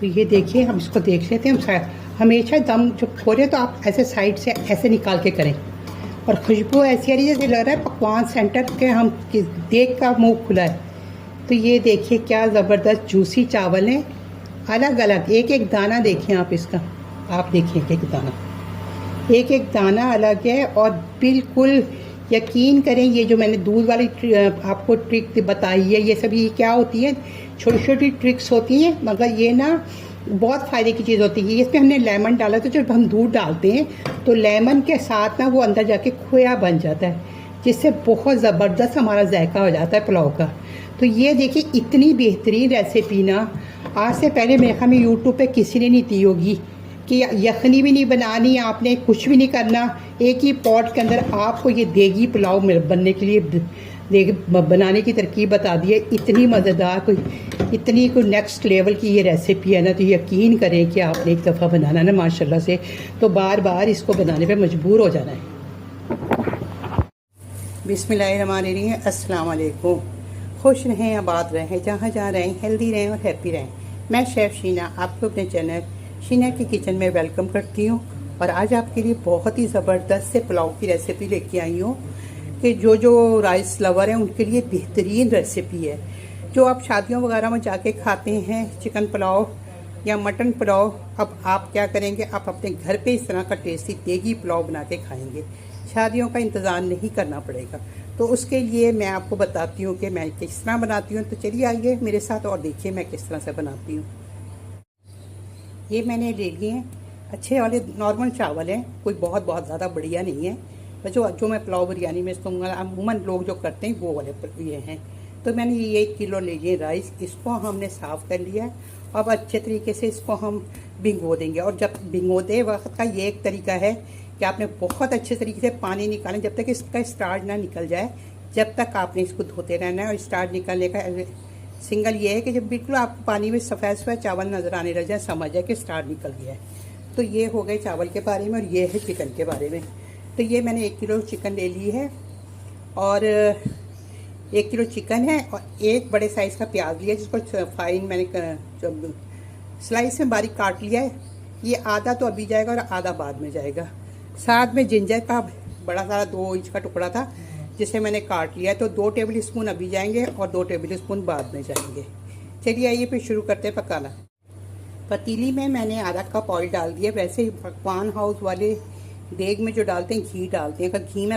तो ये देखिए, हम इसको देख लेते हैं। हमेशा दम जब खोले तो आप ऐसे साइड से ऐसे निकाल के करें। और खुशबू ऐसी आ रही है जैसे लग रहा है पकवान सेंटर के हम देख का मुंह खुला है। तो ये देखिए क्या ज़बरदस्त जूसी चावल हैं, अलग अलग, एक एक दाना देखिए आप इसका। आप देखिए एक एक दाना अलग है। और बिल्कुल यकीन करें, ये जो मैंने दूध वाली आपको ट्रिक बताई है, ये सभी क्या होती है, छोटी छोटी ट्रिक्स होती हैं, मगर ये ना बहुत फ़ायदे की चीज़ होती है। इसमें हमने लेमन डाला, तो जब हम दूध डालते हैं तो लेमन के साथ ना वो अंदर जाके खोया बन जाता है, जिससे बहुत ज़बरदस्त हमारा जायका हो जाता है पुलाव का। तो ये देखिए इतनी बेहतरीन रेसिपी ना आज से पहले मेरे ख्याल में यूट्यूब पे किसी ने नहीं दी होगी, कि यखनी भी नहीं बनानी, आपने कुछ भी नहीं करना, एक ही पॉट के अंदर आपको ये देगी पुलाव बनने के लिए बनाने की तरकीब बता दी है। इतनी मज़ेदार, कोई नेक्स्ट लेवल की ये रेसिपी है ना, तो यकीन करें कि आपने एक दफ़ा बनाना ना माशाल्लाह से तो बार बार इसको बनाने पे मजबूर हो जाना है। बिस्मिल्लाहिर्रहमानिर्रहीम, अस्सलाम वालेकुम। खुश रहें, आबाद रहें, जहाँ जहाँ रहें हेल्दी रहें और हैप्पी रहें। मैं शेफ़ शीना आपको अपने चैनल शीना की किचन में वेलकम करती हूँ। और आज आपके लिए बहुत ही ज़बरदस्त से पुलाव की रेसिपी लेके आई हूँ कि जो राइस लवर हैं उनके लिए बेहतरीन रेसिपी है। जो आप शादियों वगैरह में जाके खाते हैं चिकन पुलाव या मटन पुलाव, अब आप क्या करेंगे, आप अपने घर पे इस तरह का टेस्टी देगी पुलाव बना के खाएंगे। शादियों का इंतज़ार नहीं करना पड़ेगा। तो उसके लिए मैं आपको बताती हूँ कि मैं किस तरह बनाती हूँ। तो चलिए आइए मेरे साथ और देखिए मैं किस तरह से बनाती हूँ। ये मैंने ले लिए हैं अच्छे वाले नॉर्मल चावल हैं, कोई बहुत ज़्यादा बढ़िया नहीं है, बस जो मैं पुलाव बिरयानी में इस्तेमाल अमूमन लोग जो करते हैं वो वाले ये हैं। तो मैंने ये 1 किलो ले लिए राइस, इसको हमने साफ़ कर लिया है। अब अच्छे तरीके से इसको हम भिगो देंगे। और जब भिगोते वक्त का ये एक तरीका है कि आपने बहुत अच्छे तरीके से पानी निकालें, जब तक इसका स्टार्च ना निकल जाए, जब तक आपने इसको धोते रहना है। और स्टार्च निकलने का सिंगल ये है कि जब बिल्कुल आपको पानी में सफ़ेद चावल नज़र आने लग जाए, समझ जाए कि स्टार्च निकल गया है। तो ये हो गए चावल के बारे में। और ये है चिकन के बारे में। तो ये मैंने 1 किलो चिकन ले ली है, और 1 किलो चिकन है, और एक बड़े साइज़ का प्याज लिया जिसको फाइन मैंने स्लाइस में बारीक काट लिया है। ये आधा तो अभी जाएगा और आधा बाद में जाएगा। साथ में जिंजर का बड़ा सारा 2 इंच का टुकड़ा था जिसे मैंने काट लिया है। तो 2 टेबल स्पून अभी जाएंगे और 2 टेबल स्पून बाद में जाएंगे। चलिए आइए फिर शुरू करते हैं पकाना। पतीली में मैंने आधा कप ऑयल डाल दिया। वैसे ही पकवान हाउस वाले देग में जो डालते हैं घी डालते हैं, अगर घी में